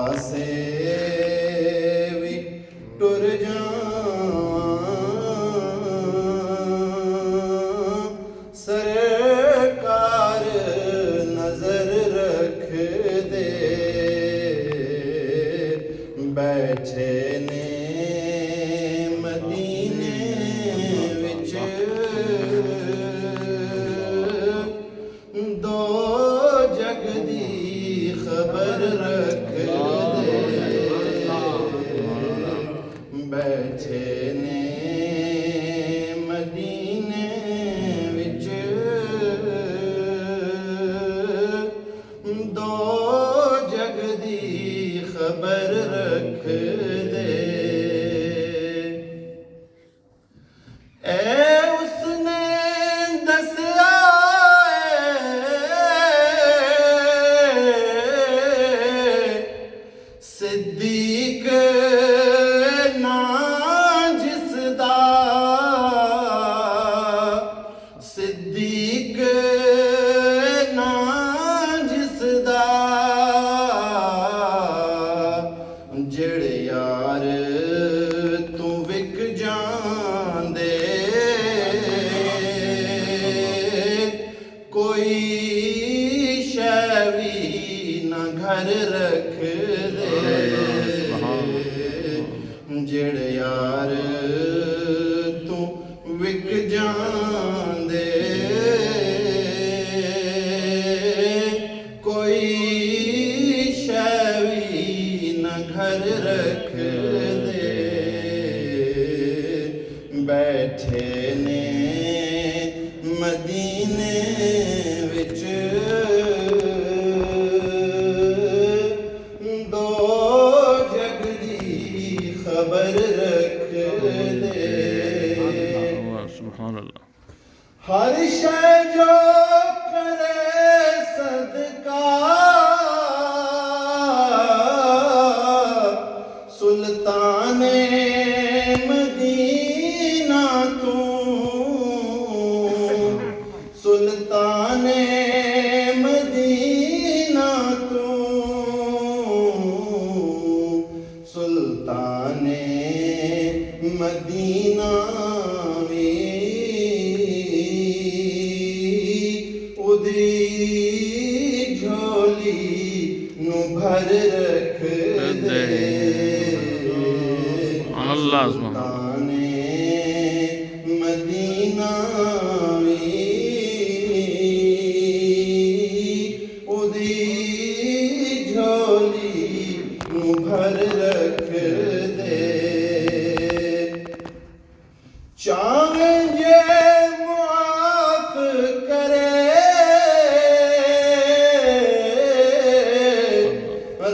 से भी टुर सरकार नजर रख दे बैठे ने मदीने विच दो जग दी खबर रख दे बैठे ने मदीने विच दो जग दी खबर रख दे उसने दसिया सिद्दीक ना जिसदा सिद्दीक ना जिसदा जेड़े यार तू विक जांदे कोई शै वी ना घर रख दे जेड़े यार तू विक जांदे कोई शै वी ना घर रख दे बैठे ने मदीने विच दो जग दी खबर रख दे सुभान अल्लाह। हर शै जो करे सदका सुल्ताने मदीना तू सुल्ताने मदीना तू सुल्ताने मदीना उदी झोली नु भर रख दे अल्लाह सुल्ताने मदीना उदी झोली नु भर रख दे चाहे जे मुआफ करे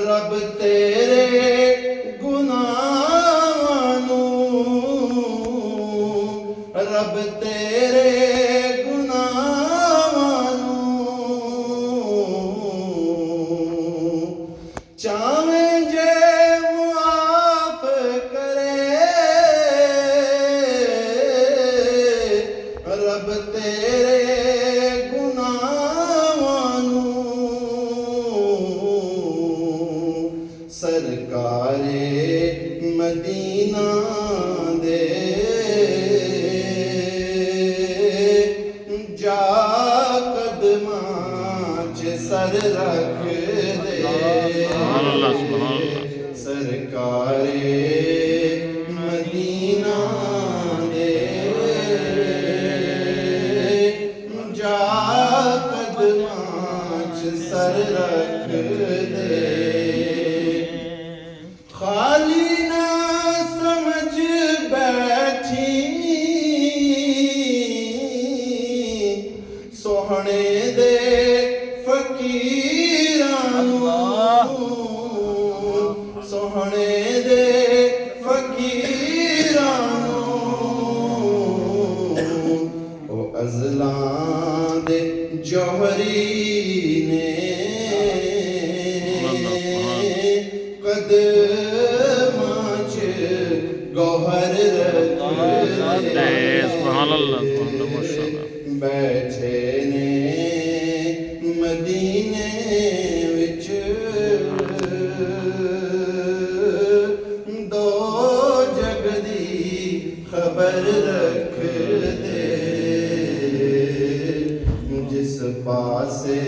रब तेरे गुनाहां नू रब तेरे गुनाहां नू चाहे जे मुआफ करे रब तेरे गुनाहां नू सरकारे मदीना दे जा कदमां च सर रख दे सरकारे मदीना दे जा कदमां च सर रख दे खाली ना समझ बैठी सोहने दे फकीरां नू सोहने दे फकीरां नू ओ अज़लां दे जौहरी ने कदमां च गौहर रख दे बैठे ने मदीने विच ਰੱਖ ਦੇ, ਜਿਸ ਪਾਸੇ